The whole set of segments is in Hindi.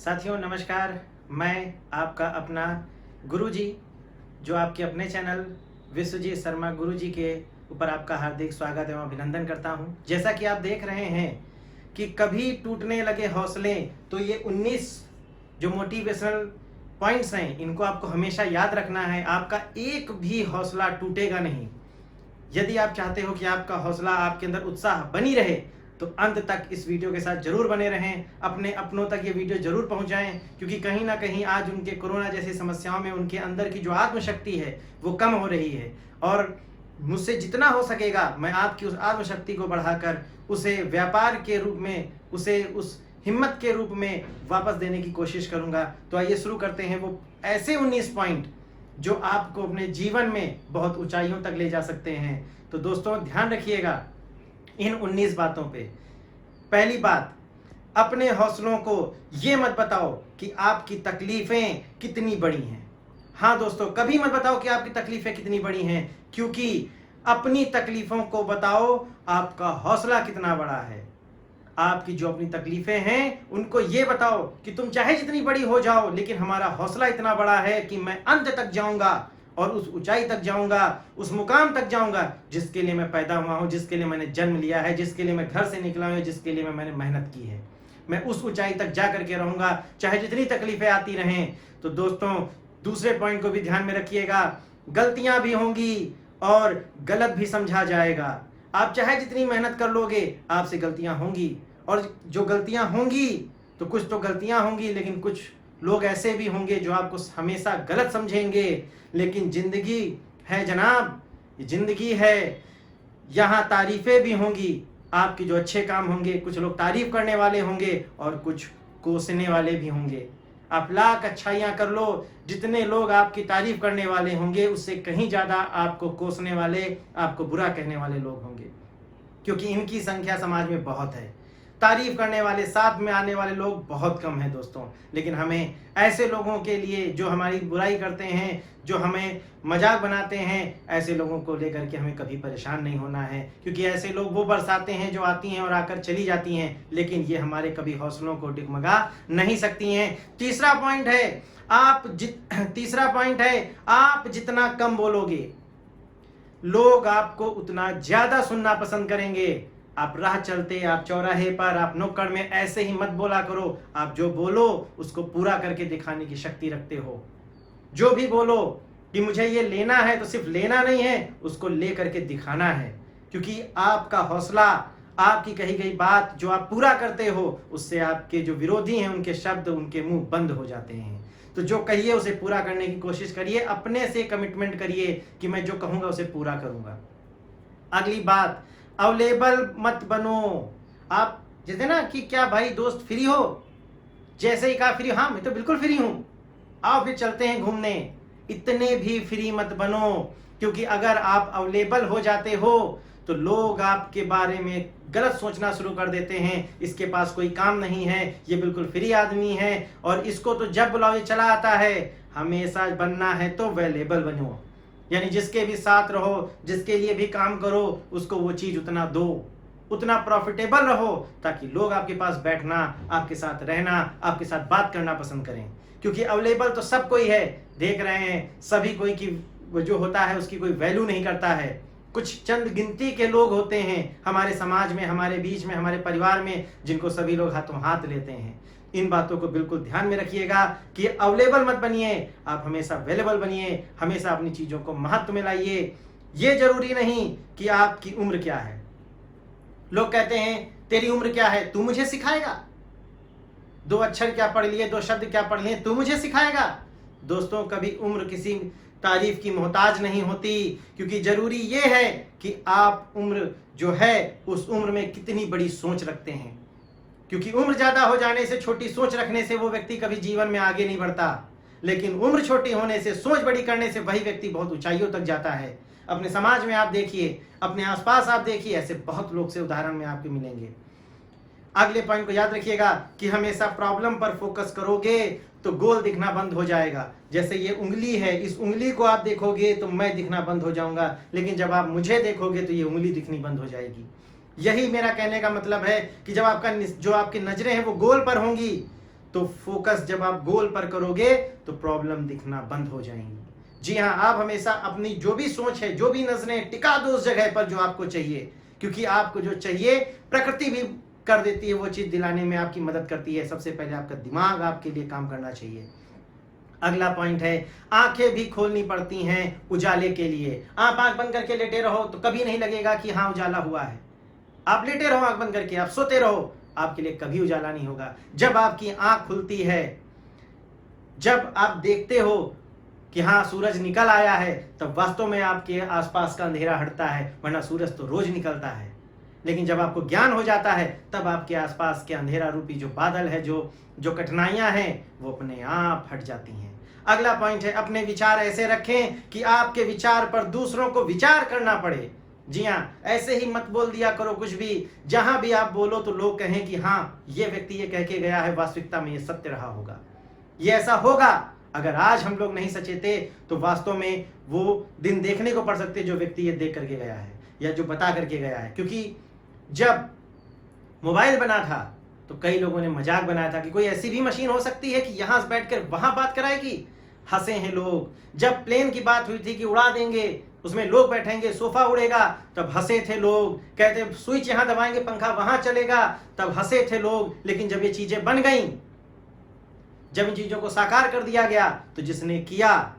साथियों नमस्कार। मैं आपका अपना गुरुजी, जो आपके अपने चैनल विश्वजीत शर्मा गुरुजी के ऊपर आपका हार्दिक स्वागत एवं अभिनंदन करता हूं। जैसा कि आप देख रहे हैं कि कभी टूटने लगे हौसले, तो ये 19 जो मोटिवेशनल पॉइंट्स हैं, इनको आपको हमेशा याद रखना है। आपका एक भी हौसला टूटेगा नहीं। यदि आप चाहते हो कि आपका हौसला, आपके अंदर उत्साह बनी रहे, तो अंत तक इस वीडियो के साथ जरूर बने रहें। अपने अपनों तक ये वीडियो जरूर पहुंचाएं, क्योंकि कहीं ना कहीं आज उनके कोरोना जैसी समस्याओं में उनके अंदर की जो आत्मशक्ति है वो कम हो रही है। और मुझसे जितना हो सकेगा मैं आपकी उस आत्मशक्ति को बढ़ाकर उसे व्यापार के रूप में, उसे उस हिम्मत के रूप में वापस देने की कोशिश करूंगा। तो आइए शुरू करते हैं वो ऐसे 19 पॉइंट जो आपको अपने जीवन में बहुत ऊंचाइयों तक ले जा सकते हैं। तो दोस्तों ध्यान रखिएगा इन 19 बातों पे। पहली बात, अपने हौसलों को ये मत बताओ कि आपकी तकलीफें कितनी बड़ी हैं। हाँ दोस्तों, कभी मत बताओ कि आपकी तकलीफें कितनी बड़ी हैं, क्योंकि अपनी तकलीफों को बताओ आपका हौसला कितना बड़ा है। आपकी जो अपनी तकलीफें हैं उनको ये बताओ कि तुम चाहे जितनी बड़ी हो जाओ, लेकिन हमारा हौसला इतना बड़ा है कि मैं अंत तक जाऊंगा और उस ऊंचाई तक जाऊंगा, उस मुकाम तक जाऊंगा जिसके लिए मैं पैदा हुआ हूं, जिसके लिए मैंने जन्म लिया है, जिसके लिए मैं घर से निकला हूं, जिसके लिए मैंने मेहनत की है। मैं उस ऊंचाई तक जा करके रहूंगा, चाहे जितनी तकलीफें आती रहें। तो दोस्तों दूसरे पॉइंट को भी ध्यान में रखिएगा, गलतियां भी होंगी और गलत भी समझा जाएगा। आप चाहे जितनी मेहनत कर लोगे, आपसे गलतियां होंगी, और जो गलतियां होंगी तो कुछ तो गलतियां होंगी, लेकिन कुछ लोग ऐसे भी होंगे जो आपको हमेशा गलत समझेंगे। लेकिन जिंदगी है जनाब, ये जिंदगी है, यहाँ तारीफें भी होंगी। आपके जो अच्छे काम होंगे, कुछ लोग तारीफ करने वाले होंगे और कुछ कोसने वाले भी होंगे। आप लाख अच्छाइयाँ कर लो, जितने लोग आपकी तारीफ करने वाले होंगे उससे कहीं ज़्यादा आपको कोसने वाले, आपको बुरा कहने वाले लोग होंगे, क्योंकि इनकी संख्या समाज में बहुत है। तारीफ करने वाले, साथ में आने वाले लोग बहुत कम हैं दोस्तों। लेकिन हमें ऐसे लोगों के लिए जो हमारी बुराई करते हैं, जो हमें मजाक बनाते हैं, ऐसे लोगों को लेकर के हमें कभी परेशान नहीं होना है, क्योंकि ऐसे लोग वो बरसाते हैं जो आती हैं और आकर चली जाती हैं, लेकिन ये हमारे कभी हौसलों को डगमगा नहीं सकती हैं। तीसरा पॉइंट है आप जितना कम बोलोगे, लोग आपको उतना ज्यादा सुनना पसंद करेंगे। आप राह चलते, आप चौराहे पर, आप नुक्कड़ में ऐसे ही मत बोला करो। आप जो बोलो उसको पूरा करके दिखाने की शक्ति रखते हो। जो भी बोलो कि मुझे ये लेना है, तो सिर्फ लेना नहीं है, उसको ले करके दिखाना है। क्योंकि आपका हौसला, आपकी कही गई बात जो आप पूरा करते हो, उससे आपके जो विरोधी हैं उनके शब्द, उनके मुंह बंद हो जाते हैं। तो जो कहिए उसे पूरा करने की कोशिश करिए, अपने से कमिटमेंट करिए कि मैं जो कहूंगा उसे पूरा करूंगा। अगली बात, अवेलेबल मत बनो। आप जैसे ना कि क्या भाई दोस्त फ्री हो, जैसे ही कहा फ्री, हाँ मैं तो बिल्कुल फ्री हूं, आओ फिर चलते हैं घूमने। इतने भी फ्री मत बनो, क्योंकि अगर आप अवेलेबल हो जाते हो तो लोग आपके बारे में गलत सोचना शुरू कर देते हैं। इसके पास कोई काम नहीं है, ये बिल्कुल फ्री आदमी है, और इसको तो जब बुलाओ ये चला आता है। हमेशा बनना है तो अवेलेबल बनो, यानी जिसके भी साथ रहो, जिसके लिए भी काम करो, उसको वो चीज उतना दो, उतना प्रॉफिटेबल रहो, ताकि लोग आपके पास बैठना, आपके साथ रहना, आपके साथ बात करना पसंद करें। क्योंकि अवेलेबल तो सब कोई है, देख रहे हैं सभी कोई की जो होता है उसकी कोई वैल्यू नहीं करता है। कुछ चंद गिनती के लोग होते हैं हमारे समाज में, हमारे बीच में, हमारे परिवार में, जिनको सभी लोग हाथों हाथ लेते हैं। इन बातों को बिल्कुल ध्यान में रखिएगा कि अवेलेबल मत बनिए, आप हमेशा अवेलेबल बनिए, हमेशा अपनी चीजों को महत्व में लाइए। ये जरूरी नहीं कि आपकी उम्र क्या है। लोग कहते हैं तेरी उम्र क्या है, तू मुझे सिखाएगा, 2 अक्षर क्या पढ़ लिए, 2 शब्द क्या पढ़ लिए, तू मुझे सिखाएगा। दोस्तों कभी उम्र किसी तारीफ की मोहताज नहीं होती, क्योंकि जरूरी ये है कि आप उम्र जो है उस उम्र में कितनी बड़ी सोच रखते हैं। क्योंकि उम्र ज्यादा हो जाने से, छोटी सोच रखने से वो व्यक्ति कभी जीवन में आगे नहीं बढ़ता, लेकिन उम्र छोटी होने से, सोच बड़ी करने से वही व्यक्ति बहुत ऊंचाइयों तक जाता है। अपने समाज में आप देखिए, अपने आसपास आप देखिए, ऐसे बहुत लोग से उदाहरण में आपको मिलेंगे। अगले पॉइंट को याद रखिएगा कि हमेशा प्रॉब्लम पर फोकस करोगे तो गोल दिखना बंद हो जाएगा। जैसे ये उंगली है, इस उंगली को आप देखोगे तो मैं दिखना बंद हो जाऊंगा, लेकिन जब आप मुझे देखोगे तो ये उंगली दिखनी बंद हो जाएगी। यही मेरा कहने का मतलब है कि जब आपकी नजरें हैं वो गोल पर होंगी, तो फोकस जब आप गोल पर करोगे तो प्रॉब्लम दिखना बंद हो जाएंगी। जी हाँ, आप हमेशा अपनी जो भी सोच है, जो भी नजरें, टिका दो उस जगह पर जो आपको चाहिए, क्योंकि आपको जो चाहिए प्रकृति भी कर देती है, वो चीज दिलाने में आपकी मदद करती है। सबसे पहले आपका दिमाग आपके लिए काम करना चाहिए। अगला पॉइंट है, आंखें भी खोलनी पड़ती हैं उजाले के लिए। आप आंख बंद करके लेटे रहो तो कभी नहीं लगेगा कि हाँ उजाला हुआ है। आप लेटे रहो आंख बंद करके, आप सोते रहो, आपके लिए कभी उजाला नहीं होगा। जब आपकी आंख खुलती है, जब आप देखते हो कि हाँ सूरज निकल आया है, तब वास्तव में आपके आसपास का अंधेरा हटता है, वरना सूरज तो रोज निकलता है। लेकिन जब आपको ज्ञान हो जाता है, तब आपके आसपास के अंधेरा रूपी जो बादल है, जो कठिनाइयां हैं, वो अपने आप हट जाती हैं। अगला पॉइंट है, अपने विचार ऐसे रखें कि आपके विचार पर दूसरों को विचार करना पड़े। जी हाँ, ऐसे ही मत बोल दिया करो कुछ भी, जहां भी आप बोलो तो लोग कहें कि हाँ ये व्यक्ति ये कह के गया है, वास्तविकता में ये सत्य रहा होगा। ये ऐसा होगा। अगर आज हम लोग नहीं सचेते तो वास्तव में वो दिन देखने को पड़ सकते जो व्यक्ति ये देख करके गया है या जो बता करके गया है। क्योंकि जब मोबाइल बना था तो कई लोगों ने मजाक बनाया था कि कोई ऐसी भी मशीन हो सकती है कि यहां बैठकर वहां बात कराएगी। हंसे हैं लोग। जब प्लेन की बात हुई थी कि उड़ा देंगे, उसमें लोग बैठेंगे, सोफा उड़ेगा, तब हंसे थे लोग। कहते स्विच यहां दबाएंगे पंखा वहां चलेगा, तब हंसे थे लोग। लेकिन जब ये चीजें बन गई, जब इन चीजों को साकार कर दिया गया, तो जिसने किया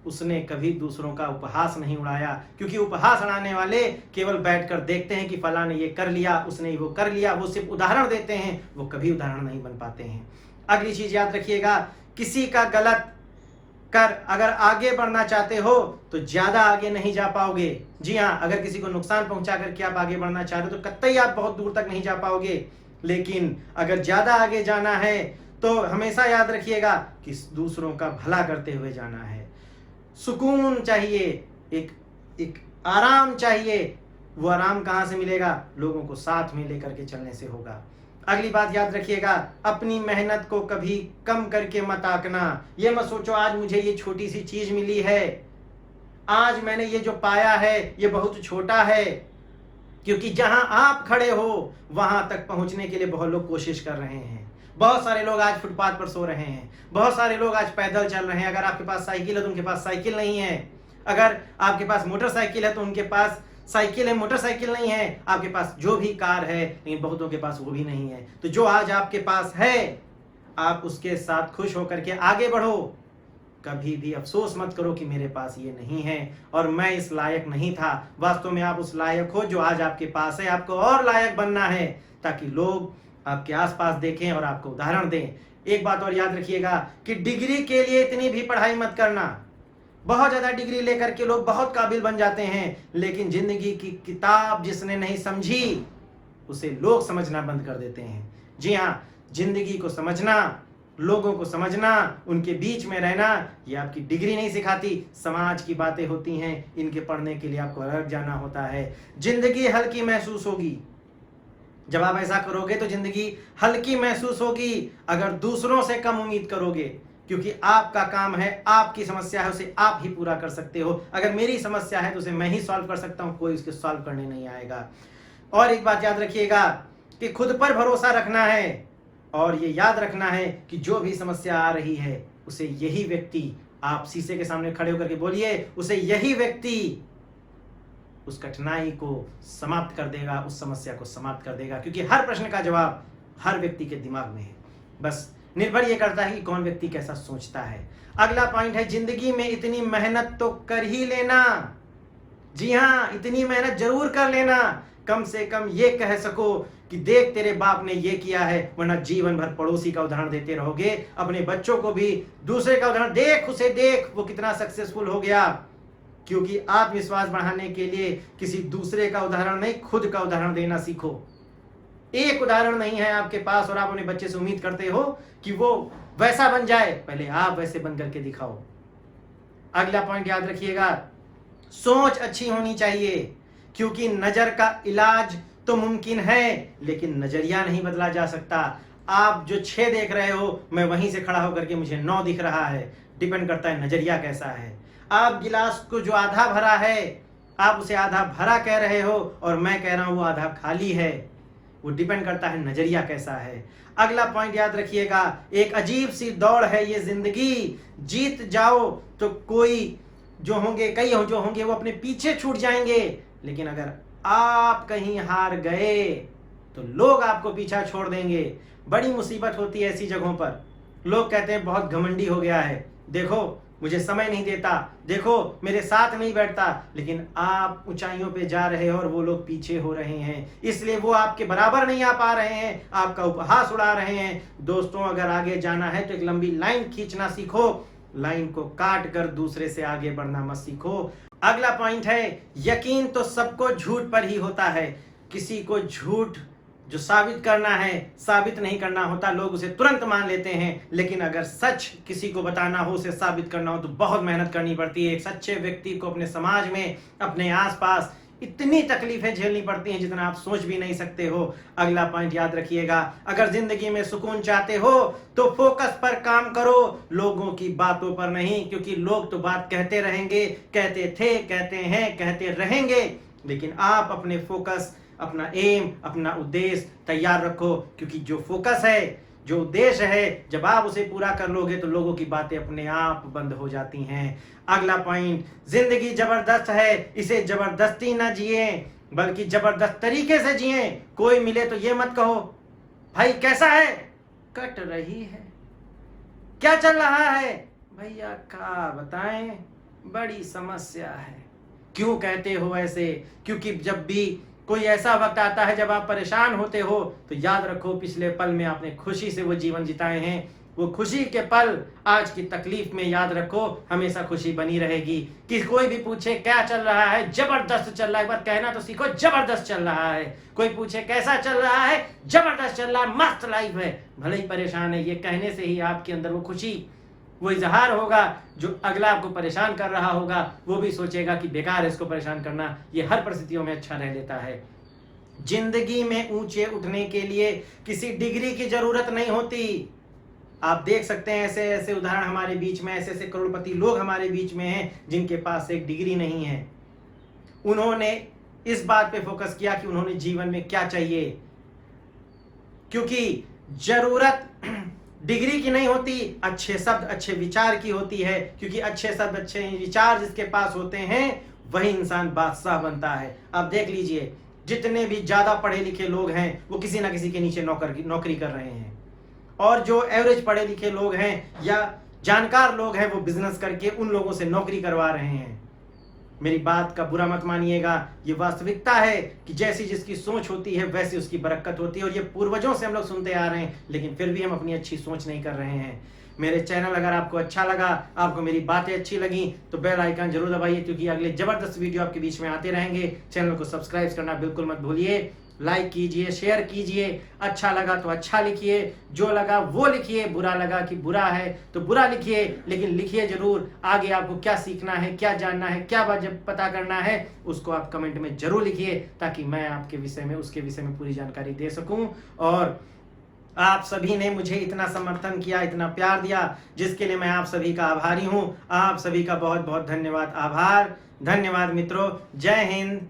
उसने कभी दूसरों का उपहास नहीं उड़ाया। क्योंकि उपहास उड़ाने वाले केवल बैठकर देखते हैं कि फलां ने ये कर लिया, उसने वो कर लिया, वो सिर्फ उदाहरण देते हैं, वो कभी उदाहरण नहीं बन पाते हैं। अगली चीज याद रखिएगा, किसी का गलत कर अगर आगे बढ़ना चाहते हो तो ज्यादा आगे नहीं जा पाओगे। जी हाँ, अगर किसी को नुकसान पहुंचा करके आप आगे बढ़ना चाह रहे हो तो कतई आप बहुत दूर तक नहीं जा पाओगे। लेकिन अगर ज्यादा आगे जाना है तो हमेशा याद रखिएगा कि दूसरों का भला करते हुए जाना है। सुकून चाहिए, एक आराम चाहिए। वो आराम कहां से मिलेगा? लोगों को साथ में लेकर के चलने से होगा। अगली बात याद रखिएगा, अपनी मेहनत को कभी कम करके मत आंकना। ये मत सोचो आज मुझे ये छोटी सी चीज मिली है, आज मैंने ये जो पाया है ये बहुत छोटा है। क्योंकि जहां आप खड़े हो वहां तक पहुंचने के लिए बहुत लोग कोशिश कर रहे हैं। बहुत सारे लोग आज फुटपाथ पर सो रहे हैं, बहुत सारे लोग आज पैदल चल रहे हैं। अगर आपके पास साइकिल है तो उनके पास साइकिल नहीं है, अगर आपके पास मोटरसाइकिल है तो उनके पास साइकिल है, मोटरसाइकिल नहीं है। आपके पास जो भी कार है, लेकिन बहुतों के पास वो भी नहीं है। तो जो आज आपके पास है, आप उसके साथ खुश होकर के आगे बढ़ो। कभी भी अफसोस मत करो कि मेरे पास ये नहीं है और मैं इस लायक नहीं था। वास्तव में आप उस लायक हो जो आज आपके पास है। आपको और लायक बनना है ताकि लोग आपके आसपास देखें और आपको उदाहरण दें। एक बात और याद रखिएगा कि डिग्री के लिए इतनी भी पढ़ाई मत करना। बहुत ज्यादा डिग्री लेकर के लोग बहुत काबिल बन जाते हैं, लेकिन जिंदगी की किताब जिसने नहीं समझी उसे लोग समझना बंद कर देते हैं। जी हाँ, जिंदगी को समझना, लोगों को समझना, उनके बीच में रहना, ये आपकी डिग्री नहीं सिखाती। समाज की बातें होती हैं, इनके पढ़ने के लिए आपको अलग जाना होता है। जिंदगी हल्की महसूस होगी जब आप ऐसा करोगे, तो जिंदगी हल्की महसूस होगी अगर दूसरों से कम उम्मीद करोगे। क्योंकि आपका काम है, आपकी समस्या है, उसे आप ही पूरा कर सकते हो। अगर मेरी समस्या है तो उसे मैं ही सॉल्व कर सकता हूं, कोई उसके सॉल्व करने नहीं आएगा। और एक बात याद रखिएगा कि खुद पर भरोसा रखना है और ये याद रखना है कि जो भी समस्या आ रही है उसे यही व्यक्ति, आप शीशे के सामने खड़े होकर के बोलिए, उसे यही व्यक्ति उस कठिनाई को समाप्त कर देगा, उस समस्या को समाप्त कर देगा। क्योंकि हर प्रश्न का जवाब हर व्यक्ति के दिमाग में है, बस निर्भर ये करता है कि कौन व्यक्ति कैसा सोचता है। अगला पॉइंट है, जिंदगी में इतनी मेहनत तो कर ही लेना। जी हाँ, इतनी मेहनत जरूर कर लेना, कम से कम ये कह सको कि देख तेरे बाप ने ये किया है। वरना जीवन भर पड़ोसी का उदाहरण देते रहोगे, अपने बच्चों को भी दूसरे का उदाहरण, देख उसे, देख वो कितना सक्सेसफुल हो गया। क्योंकि आत्मविश्वास बढ़ाने के लिए किसी दूसरे का उदाहरण नहीं, खुद का उदाहरण देना सीखो। एक उदाहरण नहीं है आपके पास और आप अपने बच्चे से उम्मीद करते हो कि वो वैसा बन जाए, पहले आप वैसे बन करके दिखाओ। अगला पॉइंट याद रखिएगा, सोच अच्छी होनी चाहिए। क्योंकि नजर का इलाज तो मुमकिन है, लेकिन नजरिया नहीं बदला जा सकता। आप जो 6 देख रहे हो, मैं वहीं से खड़ा होकर के मुझे 9 दिख रहा है। डिपेंड करता है नजरिया कैसा है। आप गिलास को जो आधा भरा है, आप उसे आधा भरा कह रहे हो और मैं कह रहा हूं वो आधा खाली है। वो डिपेंड करता है नजरिया कैसा है। अगला पॉइंट याद रखिएगा, एक अजीब सी दौड़ है ये जिंदगी, जीत जाओ तो कोई जो होंगे, कई जो होंगे वो अपने पीछे छूट जाएंगे, लेकिन अगर आप कहीं हार गए तो लोग आपको पीछा छोड़ देंगे। बड़ी मुसीबत होती है ऐसी जगहों पर। लोग कहते हैं बहुत घमंडी हो गया है, देखो मुझे समय नहीं देता, देखो मेरे साथ नहीं बैठता, लेकिन आप ऊंचाइयों पे जा रहे हो और वो लोग पीछे हो रहे हैं, इसलिए वो आपके बराबर नहीं आ पा रहे हैं, आपका उपहास उड़ा रहे हैं। दोस्तों, अगर आगे जाना है तो एक लंबी लाइन खींचना सीखो, लाइन को काट कर दूसरे से आगे बढ़ना मत सीखो। अगला पॉइंट है, यकीन तो सबको झूठ पर ही होता है। किसी को झूठ जो साबित करना है, साबित नहीं करना होता, लोग उसे तुरंत मान लेते हैं, लेकिन अगर सच किसी को बताना हो, उसे साबित करना हो तो बहुत मेहनत करनी पड़ती है। एक सच्चे व्यक्ति को अपने समाज में, अपने आसपास इतनी तकलीफें झेलनी पड़ती हैं जितना आप सोच भी नहीं सकते हो। अगला पॉइंट याद रखिएगा, अगर जिंदगी में सुकून चाहते हो तो फोकस पर काम करो, लोगों की बातों पर नहीं, क्योंकि लोग तो बात कहते रहेंगे, कहते थे, कहते हैं, कहते रहेंगे, लेकिन आप अपने फोकस, अपना एम, अपना उद्देश्य तैयार रखो, क्योंकि जो फोकस है, जो उद्देश्य है, जब आप उसे पूरा कर लोगे तो लोगों की बातें अपने आप बंद हो जाती हैं। अगला पॉइंट, जिंदगी जबरदस्त है, इसे जबरदस्ती ना जिए, बल्कि जबरदस्त तरीके से जिए। कोई मिले तो ये मत कहो भाई कैसा है, कट रही है, क्या चल रहा है, भैया का बताएं, बड़ी समस्या है। क्यों कहते हो ऐसे? क्योंकि जब भी कोई ऐसा वक्त आता है जब आप परेशान होते हो तो याद रखो पिछले पल में आपने खुशी से वो जीवन जिताए हैं, वो खुशी के पल आज की तकलीफ में याद रखो हमेशा खुशी बनी रहेगी। कि कोई भी पूछे क्या चल रहा है, जबरदस्त चल रहा है, एक बार कहना तो सीखो, जबरदस्त चल रहा है। कोई पूछे कैसा चल रहा है, जबरदस्त चल रहा है, मस्त लाइफ है। भले ही परेशान है, ये कहने से ही आपके अंदर वो खुशी, वो इजहार होगा। जो अगला आपको परेशान कर रहा होगा वो भी सोचेगा कि बेकार है इसको परेशान करना, ये हर परिस्थितियों में अच्छा रह लेता है। जिंदगी में ऊंचे उठने के लिए किसी डिग्री की जरूरत नहीं होती। आप देख सकते हैं ऐसे ऐसे उदाहरण हमारे बीच में, ऐसे ऐसे करोड़पति लोग हमारे बीच में हैं जिनके पास एक डिग्री नहीं है। उन्होंने इस बात पे फोकस किया कि उन्होंने जीवन में क्या चाहिए, क्योंकि जरूरत डिग्री की नहीं होती, अच्छे शब्द, अच्छे विचार की होती है। क्योंकि अच्छे शब्द, अच्छे विचार जिसके पास होते हैं वही इंसान बादशाह बनता है। आप देख लीजिए, जितने भी ज्यादा पढ़े लिखे लोग हैं वो किसी ना किसी के नीचे नौकरी कर रहे हैं, और जो एवरेज पढ़े लिखे लोग हैं या जानकार लोग हैं वो बिजनेस करके उन लोगों से नौकरी करवा रहे हैं। मेरी बात का बुरा मत मानिएगा, ये वास्तविकता है कि जैसी जिसकी सोच होती है वैसी उसकी बरकत होती है, और ये पूर्वजों से हम लोग सुनते आ रहे हैं, लेकिन फिर भी हम अपनी अच्छी सोच नहीं कर रहे हैं। मेरे चैनल अगर आपको अच्छा लगा, आपको मेरी बातें अच्छी लगी तो बेल आइकन जरूर दबाइए, क्योंकि अगले जबरदस्त वीडियो आपके बीच में आते रहेंगे। चैनल को सब्सक्राइब करना बिल्कुल मत भूलिए, लाइक कीजिए, शेयर कीजिए, अच्छा लगा तो अच्छा लिखिए, जो लगा वो लिखिए, बुरा लगा कि बुरा है तो बुरा लिखिए, लेकिन लिखिए जरूर। आगे आपको क्या सीखना है, क्या जानना है, क्या पता करना है, उसको आप कमेंट में जरूर लिखिए, ताकि मैं आपके विषय में, उसके विषय में पूरी जानकारी दे सकूं। और आप सभी ने मुझे इतना समर्थन किया, इतना प्यार दिया, जिसके लिए मैं आप सभी का आभारी हूं। आप सभी का बहुत बहुत धन्यवाद, आभार, धन्यवाद मित्रों। जय हिंद,